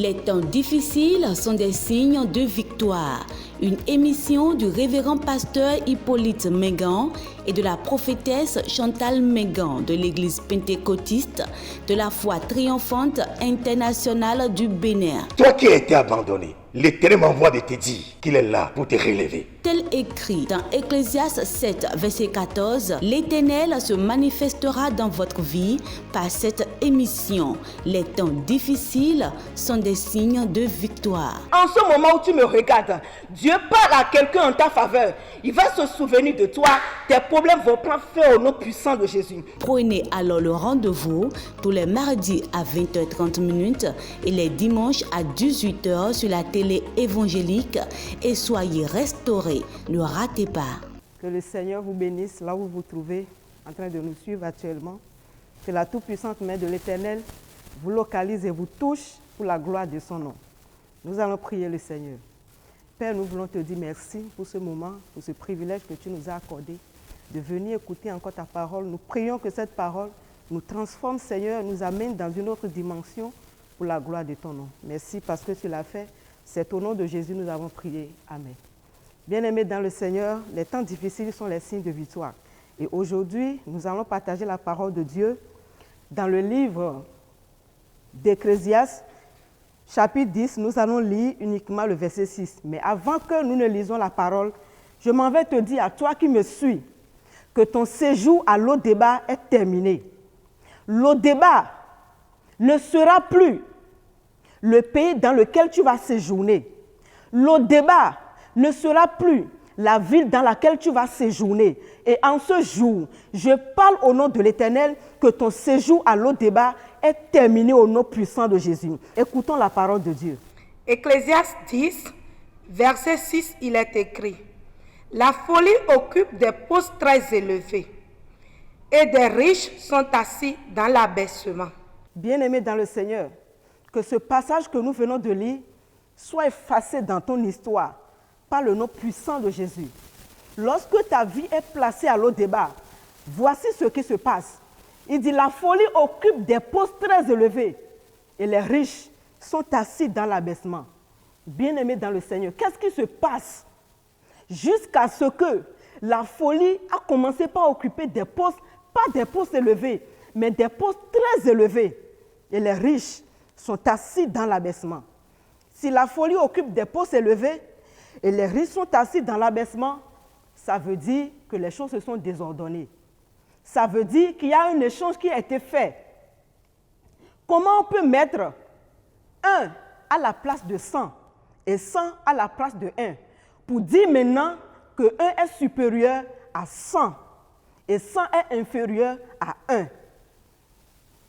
Les temps difficiles sont des signes de victoire. Une émission du révérend pasteur Hippolyte Mengan et de la prophétesse Chantal Mengan de l'église pentecôtiste de la foi triomphante internationale du Bénin. Toi qui as été abandonné, l'Éternel m'envoie de te dire qu'il est là pour te relever. Tel écrit dans Ecclésiaste 7, verset 14, l'Éternel se manifestera dans votre vie par cette émission. Les temps difficiles sont des signes de victoire. En ce moment où tu me regardes, Dieu parle à quelqu'un en ta faveur. Il va se souvenir de toi. Tes problèmes vont prendre fin au nom puissant de Jésus. Prenez alors le rendez-vous tous les mardis à 20h30 et les dimanches à 18h sur la télé évangélique et soyez restaurés. Ne ratez pas. Que le Seigneur vous bénisse là où vous vous trouvez en train de nous suivre actuellement. Que la toute-puissante main de l'Éternel vous localise et vous touche pour la gloire de son nom. Nous allons prier le Seigneur. Père, nous voulons te dire merci pour ce moment, pour ce privilège que tu nous as accordé de venir écouter encore ta parole. Nous prions que cette parole nous transforme, Seigneur, nous amène dans une autre dimension pour la gloire de ton nom. Merci parce que tu l'as fait. C'est au nom de Jésus que nous avons prié. Amen. Bien-aimés dans le Seigneur, les temps difficiles sont les signes de victoire. Et aujourd'hui, nous allons partager la parole de Dieu dans le livre d'Ecclésiaste, chapitre 10. Nous allons lire uniquement le verset 6. Mais avant que nous ne lisons la parole, je m'en vais te dire à toi qui me suis que ton séjour à Lo-Débar est terminé. Lo-Débar ne sera plus le pays dans lequel tu vas séjourner. Lo-Débar ne sera plus la ville dans laquelle tu vas séjourner. Et en ce jour, je parle au nom de l'Éternel que ton séjour à Lo-Débar est terminé au nom puissant de Jésus. Écoutons la parole de Dieu. Ecclésiaste 10, verset 6, il est écrit: la folie occupe des postes très élevés et des riches sont assis dans l'abaissement. Bien-aimé dans le Seigneur, que ce passage que nous venons de lire soit effacé dans ton histoire par le nom puissant de Jésus. Lorsque ta vie est placée à Lo-Débar, voici ce qui se passe. Il dit, la folie occupe des postes très élevés et les riches sont assis dans l'abaissement. Bien-aimés dans le Seigneur, qu'est-ce qui se passe jusqu'à ce que la folie a commencé par occuper des postes, pas des postes élevés, mais des postes très élevés et les riches sont assis dans l'abaissement. Si la folie occupe des postes élevés et les riches sont assis dans l'abaissement, ça veut dire que les choses se sont désordonnées. Ça veut dire qu'il y a un échange qui a été fait. Comment on peut mettre 1 à la place de 100 et 100 à la place de 1 pour dire maintenant que 1 est supérieur à 100 et 100 est inférieur à 1.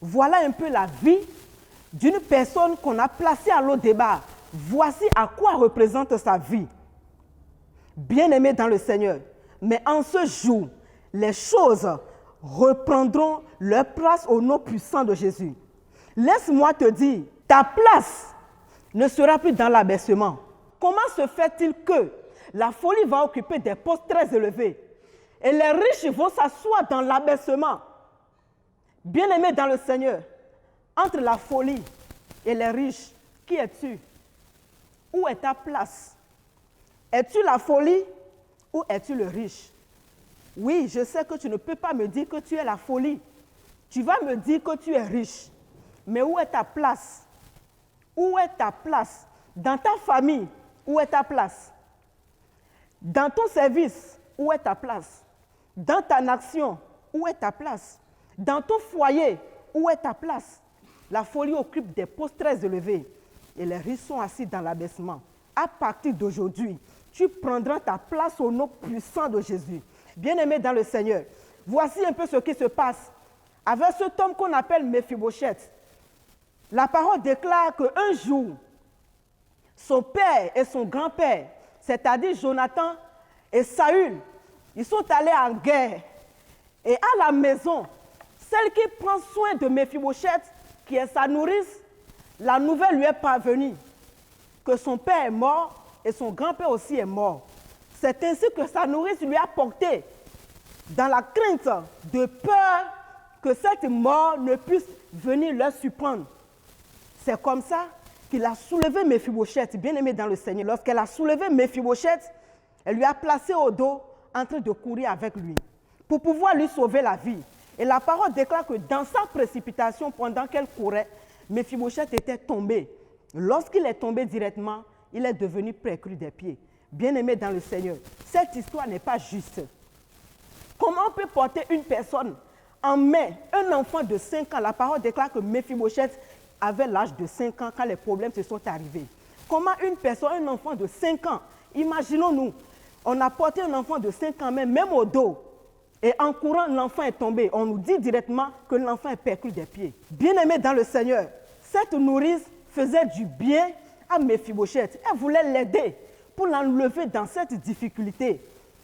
Voilà un peu la vie d'une personne qu'on a placée à Lo-Débar. Voici à quoi représente sa vie. Bien-aimés dans le Seigneur, mais en ce jour, les choses reprendront leur place au nom puissant de Jésus. Laisse-moi te dire, ta place ne sera plus dans l'abaissement. Comment se fait-il que la folie va occuper des postes très élevés et les riches vont s'asseoir dans l'abaissement? Bien-aimés dans le Seigneur, entre la folie et les riches, qui es-tu? Où est ta place? Es-tu la folie ou es-tu le riche? Oui, je sais que tu ne peux pas me dire que tu es la folie. Tu vas me dire que tu es riche. Mais où est ta place? Où est ta place? Dans ta famille, où est ta place? Dans ton service, où est ta place? Dans ta nation, où est ta place? Dans ton foyer, où est ta place? La folie occupe des postes très élevés et les riches sont assis dans l'abaissement. À partir d'aujourd'hui, tu prendras ta place au nom puissant de Jésus. Bien-aimé dans le Seigneur, voici un peu ce qui se passe avec cet homme qu'on appelle Méphibosheth. La parole déclare qu'un jour, son père et son grand-père, c'est-à-dire Jonathan et Saül, ils sont allés en guerre. Et à la maison, celle qui prend soin de Méphibosheth, qui est sa nourrice, la nouvelle lui est parvenue que son père est mort et son grand-père aussi est mort. C'est ainsi que sa nourrice lui a porté dans la crainte de peur que cette mort ne puisse venir leur surprendre. C'est comme ça lorsqu'il a soulevé Méphibosheth, bien aimé dans le Seigneur, lorsqu'elle a soulevé Méphibosheth, elle lui a placé au dos en train de courir avec lui pour pouvoir lui sauver la vie. Et la parole déclare que dans sa précipitation, pendant qu'elle courait, Méphibosheth était tombé. Lorsqu'il est tombé directement, il est devenu précru des pieds. Bien-aimé dans le Seigneur, cette histoire n'est pas juste. Comment on peut porter une personne en main, un enfant de 5 ans? La parole déclare que Méphibosheth avait l'âge de 5 ans quand les problèmes se sont arrivés. Comment une personne, un enfant de 5 ans, imaginons-nous, on a porté un enfant de 5 ans, même au dos, et en courant, l'enfant est tombé. On nous dit directement que l'enfant est perclus des pieds. Bien-aimé dans le Seigneur, cette nourrice faisait du bien à Méphibosheth. Elle voulait l'aider pour l'enlever dans cette difficulté.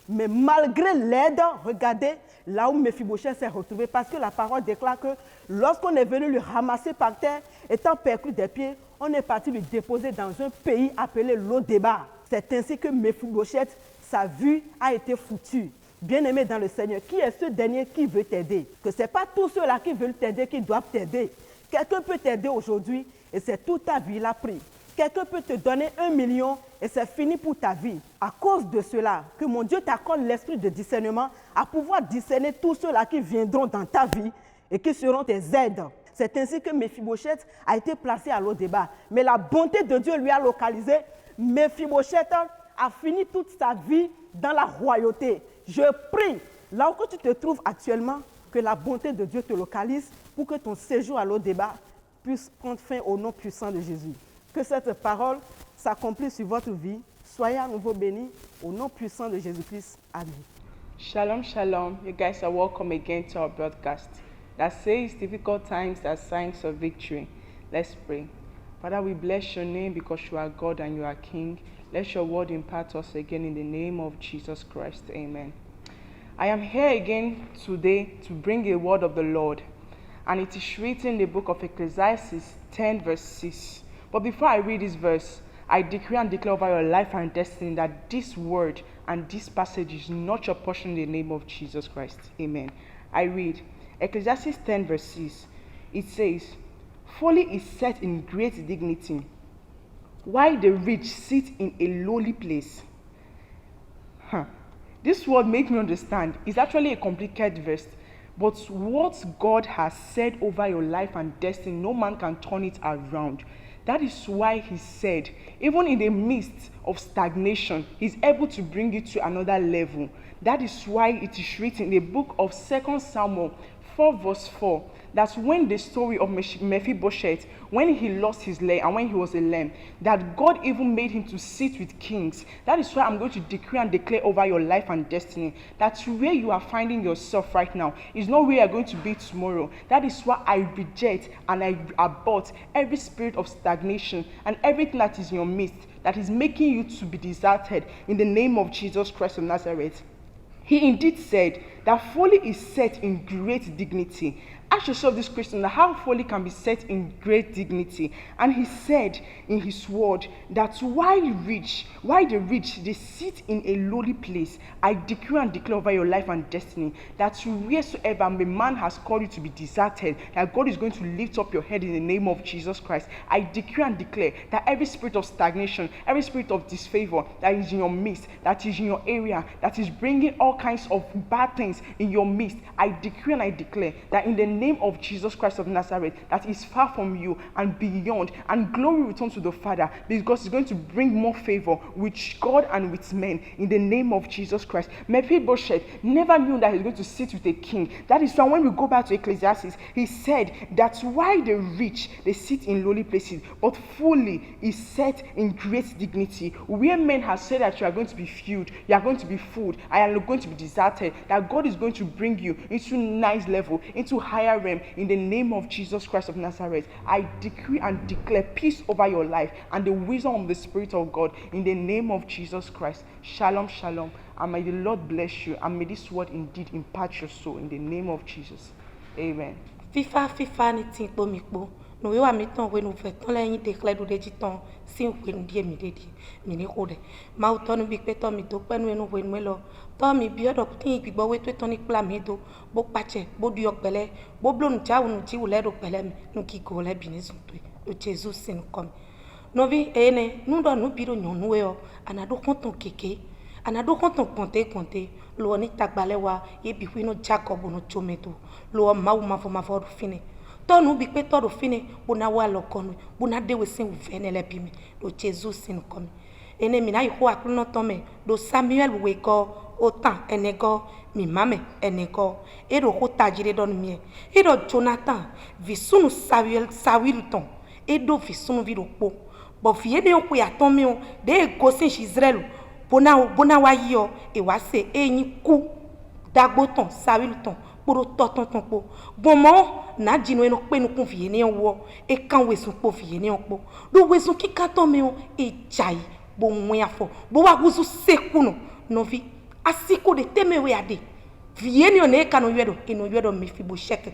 Mais malgré l'aide, regardez là où Méphibosheth s'est retrouvé, parce que la parole déclare que lorsqu'on est venu le ramasser par terre, étant perclus des pieds, on est parti le déposer dans un pays appelé Lo-Débar. C'est ainsi que Méphibosheth, sa vue a été foutue. Bien-aimé dans le Seigneur, qui est ce dernier qui veut t'aider? Que ce n'est pas tous ceux-là qui veulent t'aider qui doivent t'aider. Quelqu'un peut t'aider aujourd'hui et c'est toute ta vie il a pris. Quelqu'un peut te donner 1 million et c'est fini pour ta vie. À cause de cela, que mon Dieu t'accorde l'esprit de discernement à pouvoir discerner tous ceux-là qui viendront dans ta vie et qui seront tes aides. C'est ainsi que Méphibosheth a été placé à Lo-Débar. Mais la bonté de Dieu lui a localisé. Méphibosheth a fini toute sa vie dans la royauté. Je prie, là où tu te trouves actuellement, que la bonté de Dieu te localise pour que ton séjour à Lo-Débar puisse prendre fin au nom puissant de Jésus. Que cette parole s'accomplisse sur votre vie. Soyez à nouveau bénis au nom puissant de Jésus-Christ. Amen. Shalom, shalom. You guys are welcome again to our broadcast that says difficult times are signs of victory. Let's pray. Father, we bless your name because you are God and you are King. Let your word impart us again in the name of Jesus Christ. Amen. I am here again today to bring a word of the Lord. And it is written in the book of Ecclesiastes 10 verse 6. But before I read this verse, I decree and declare over your life and destiny that this word and this passage is not your portion in the name of Jesus Christ. Amen. I read Ecclesiastes 10 verse 6. It says, "Folly is set in great dignity, while the rich sit in a lowly place." This word makes me understand. It's actually a complicated verse. But what God has said over your life and destiny, no man can turn it around. That is why he said, even in the midst of stagnation, he's able to bring you to another level. That is why it is written in the book of 2 Samuel 4 verse 4, that when the story of Mephibosheth, when he lost his leg and when he was a lamb, that God even made him to sit with kings. That is why I'm going to decree and declare over your life and destiny that where you are finding yourself right now is not where you are going to be tomorrow. That is why I reject and I abort every spirit of stagnation and everything that is in your midst that is making you to be deserted in the name of Jesus Christ of Nazareth. He indeed said that folly is set in great dignity. Ask yourself this question, how folly can be set in great dignity. And he said in his word that while the rich, they sit in a lowly place. I decree and declare over your life and destiny that wheresoever a man has called you to be deserted, that God is going to lift up your head in the name of Jesus Christ. I decree and declare that every spirit of stagnation, every spirit of disfavor that is in your midst, that is in your area, that is bringing all kinds of bad things in your midst, I decree and I declare that in the name of Jesus Christ of Nazareth, that is far from you and beyond, and glory return to the Father, because it's going to bring more favor with God and with men in the name of Jesus Christ. Mephibosheth never knew that he's going to sit with a king. That is why when we go back to Ecclesiastes, he said that's why the rich, they sit in lowly places, but fully is set in great dignity. Where men have said that you are going to be filled, you are going to be fooled, I am going to be deserted, that God is going to bring you into nice level, into higher realm in the name of Jesus Christ of Nazareth. I decree and declare peace over your life and the wisdom of the Spirit of God in the name of Jesus Christ. Shalom, shalom. And may the Lord bless you, and may this word indeed impart your soul in the name of Jesus. Amen. FIFA ni tin po mi po. No we wa mi ton we no fe ton leyin declare do deji ton sin we nu die mi dedi mi ni ko de ma o ton bi pe ton mi to pe nu enu we nu lo ton mi bi odo tin gbigbo we to ton ni pla mi do bo pache bo du okpele bo blonu ja unu ti wo le do pele mi nu ki go le bi ni sun to o Jesus sin kom novi ene nundo nu biro nyonu yo anado konton keke anado konton konte lo ni tagbalewa ye bi wi no Jacob no chometo lo mawu mafo fine to nu bi pe to do fine bona wa lo konu bona de we sin vene le bi mi do Jesus sin komi ene mi na iho akru no to me do Samuel we ko otan enego mi mame enego edo ko tajire don mi edo Jonathan visunu Samuel ton edo visunu viropo bo fie ne ko ya ton mi o de go sin Israel bona wa yo e wa se eyin ku dagbo ton Samuel ton poro toton po bomo na jinu eno pe nu kun fie ne wo e kan wesun po fie ne opo do wesun kika ton mi o e jai bo nwe afo bo wa guzu sekuno no vi asiko de temewe ade vie ne one ka no yedo me fi bo sheke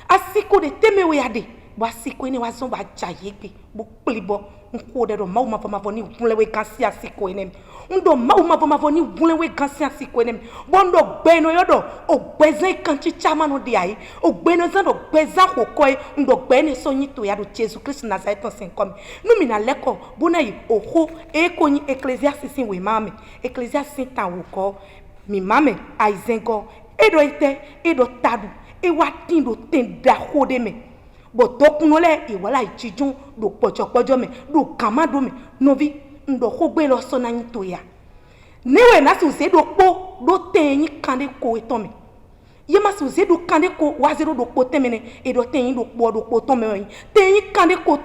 asiko de temewe ade bo asiko ni wa zon ba jaye gbe bo plibo nko de do mawu mafo ni vunlewe kan si asiko enem ndo mawu mafo ni vunlewe kan si asiko enem bondo gbe no yodo ogbezan kan chi chama no de ai ogbe no zan do gbezan kokoi ndo gbe ni so yin to ya do Jesus Christ Nazareth sin kom nu mi na leko bona yi oho e ko yin Ecclesiastes we mame Ecclesiastes tan wo ko mi mame aizengo edo tadu e wa tin do ten da hode me bo tokunole iwala ichijun do pojopojo me do kamado me novi ndo ko gbe lo so na yin to ya newe na su se do po do teyin kande ko eton me ye ma su se do kande ko wa zero do po temene e do teyin do po ton me yin teyin kande ko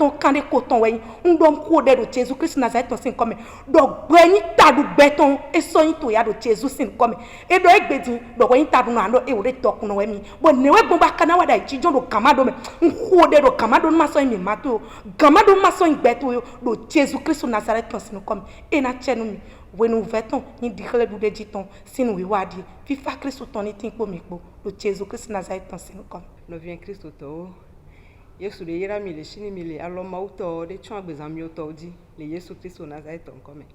ton we ndo ko de do Jesus Christ Nazareth sin come do gbeyin tadu beton e so yin to ya do Jesus sin come e do egbedin do yin tadu no ando e wo de tokun we mi bo newe gbon ba kana wada ichijon do kamado me ko de do kamado ma so mi mato kamado ma so gbeto do Jesus Christ Nazareth sin come e na chenu mi wenu veton ni dikele du de jiton sinu wi wadi fifa Christ ton ni tin po mi po do Jesus Christ Nazareth sin come no vient Christ to Yesu de yera mi le shini mi le alo mauto de chon agbezan mi oto di le Yesu Christ Nazareth on come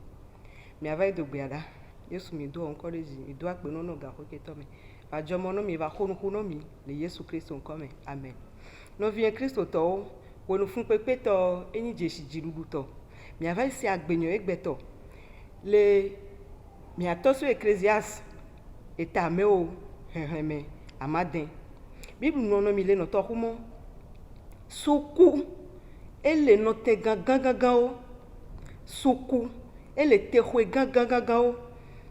mi ava do gbeada Yesu mi do encourage mi do ape no no ga ko ke to me va jomo no mi va konu kuno mi le Yesu Christ on come amen no vient Christ to wonu fun pepe to eni jeshi jirudu to mi ava si agbenyo egbeto le mi atoso Ecclesiastes eta me o heme amaden bible no mi le no to kumo suku ele no te gangan o suku ele te hwe gangan o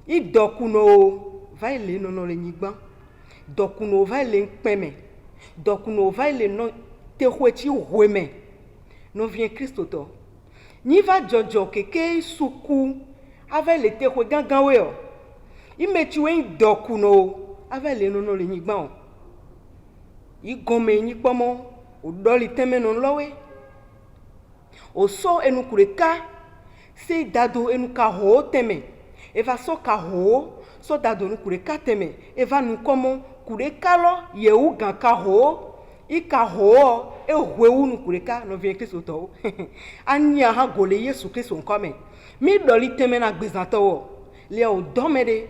I dokuno va ele no le nyigban dokuno va ele npeme dokuno va ele no te hwe ti hweme no vient Christ to ni va jojo keke suku ave le te hwe gangan we o imechiwe dokuno ave ele no le nyigban o igome nyi pomo o doli teme no lowe o so enu kureka se dado enu ka ho teme eva so ka ho so dado nu kureka teme eva nu komo kureka lo yewu gan ka ho I ka ho e hwewu nu kureka no vient Christ to anya ha gole Yesu Christ on come mi doli teme na gbezanto wo le o domede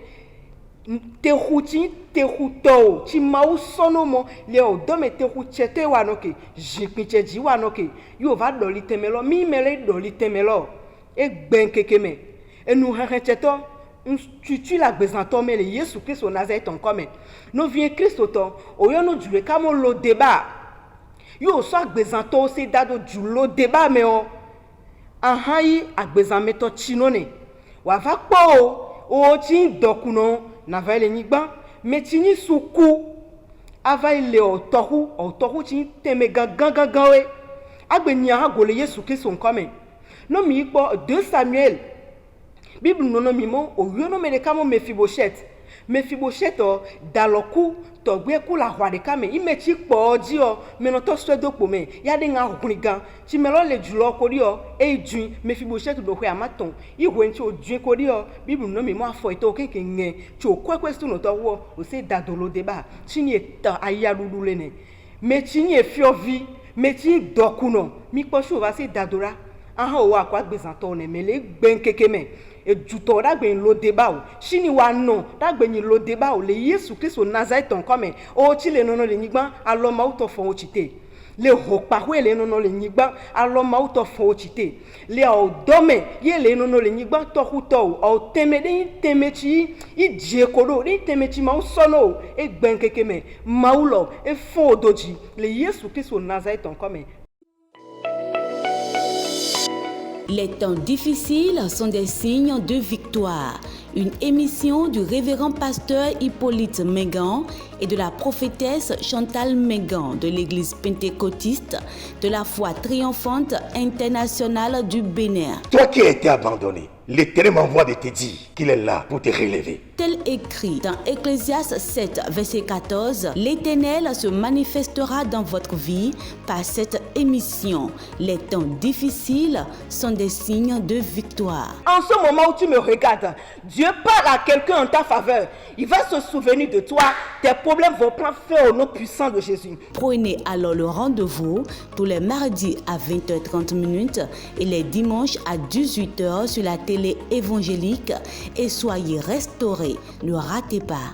te huto ti mau sono mo le o dome te huchete wanoke jipinche ji wanoke yo va doli temelo mi mele doli temelo e gben kekeme enu hecheto tu la gbezanto me le Yesu Christ o Nazareth on come no vient Christ to o yo no jure ka mo lo débat yo so gbezanto se dado ju lo débat me o ahayi agbezameto chinone wa va po o ti dokuno na va ile nyigban metini suku ava ile otohu ti teme gangan we agbeni ha gole Yesu Christ on come no mi po 2 Samuel bible no mi mo o yo no me de kamo Mephibosheth o daloku to gbe ku la hwade kame imechi po ji o me no to swedo po me ya de nga hukuni gan ti me lo le julo ko ri o e jun Mephibosheth do hwe amaton ihwe nti o jun ko ri o bible no mi mo afo ito kenke nge ti o kwekwestu no to wo o se dadolo deba ti ni eta ayalulu le ne me ti ni efiovi me ti dokuno mi po so va se dadora aha o wa kwa gbezanto ne mele gben kekeme ejuto dagbe lo deba o shini wa no dagbe ni lo deba o le Yesu Christ o Nazareth on come o chile no le nyigban aloma uto fo o chite le hokpahu ele nono le nyigba alo mawu to fo ochite le o dome ye le nono le nyigba to huto o teme de temechi I diekodo de temechi mawu sono e gbenkekeme mawulo e fo odoji le Yesu Kristo Nazareth comme. Les temps difficiles sont des signes de victoire. Une émission du révérend pasteur Hippolyte Mengan et de la prophétesse Chantal Mengan de l'église pentecôtiste de la foi triomphante internationale du Bénin. Toi qui as été abandonné, l'Éternel m'envoie de te dire qu'il est là pour te relever. Tel écrit dans Ecclésiaste 7, verset 14, l'Éternel se manifestera dans votre vie par cette émission. Les temps difficiles sont des signes de victoire. En ce moment où tu me regardes, Dieu parle à quelqu'un en ta faveur. Il va se souvenir de toi. Tes problèmes vont prendre fin au nom puissant de Jésus. Prenez alors le rendez-vous tous les mardis à 20h30 et les dimanches à 18h sur la télé évangélique et soyez restaurés. Ne ratez pas.